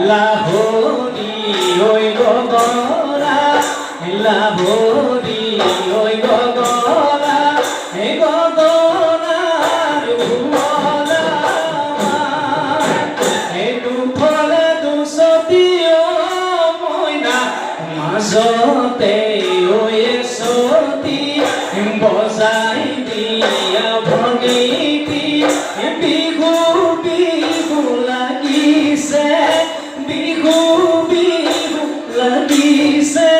লাহোরি ওই গগরা লাহোরি ওই গগরা হে গগনার ভুবনা হে দুফলে দুসতীয় মইনা মাজতে ওই সতী বজাই দিয়া ভগীতি বিহু বিহু লাগিছে বিহু বিহু লাগিছে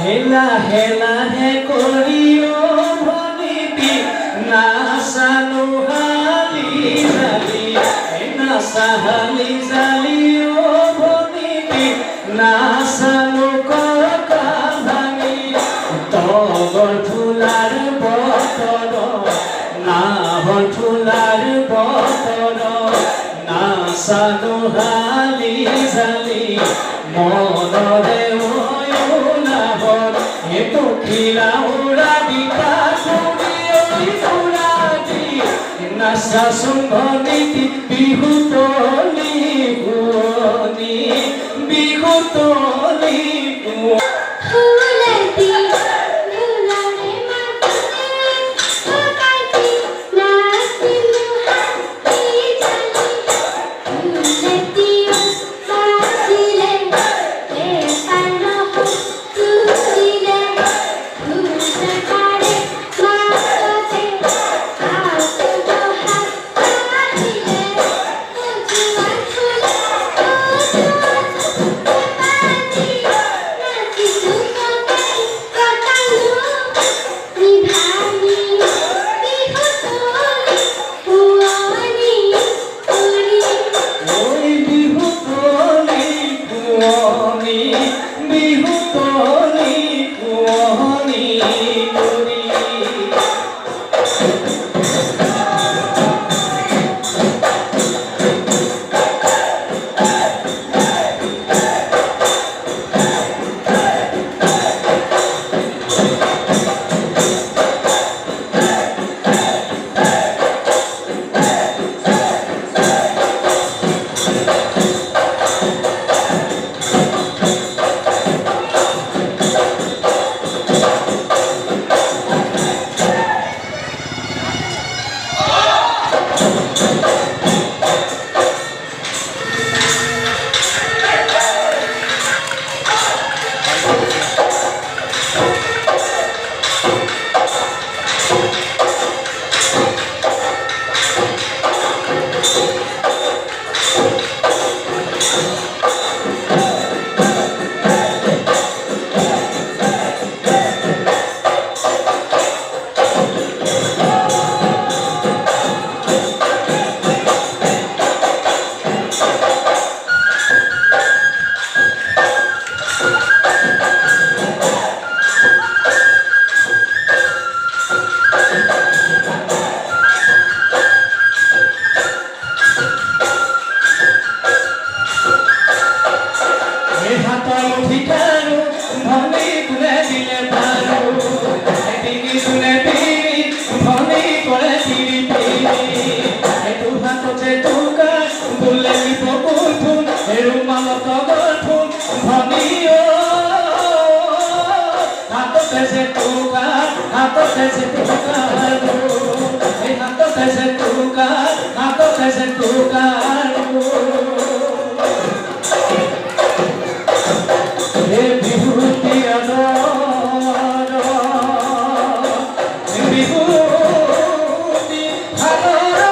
হেলা হেলা হে করিও ভনিতি নাসানো হালি জালি নাসাহালি জালি ও ভনিতি নাসানো ককা ভাঙি তগর ফুলার বতর নাহর ফুলার বতর নাসানো হালি জালি মনরে পক্ষীরা উড়া দিতা ওই ফুরাটি নাসা শুম্ভনীতি বিহু তলি গুণী বিহু তলি कैसे टूकार हाथों कैसे टूकार हाथों कैसे टूकार हाथों कैसे टूकार हे विभूति अदर विभूति अदर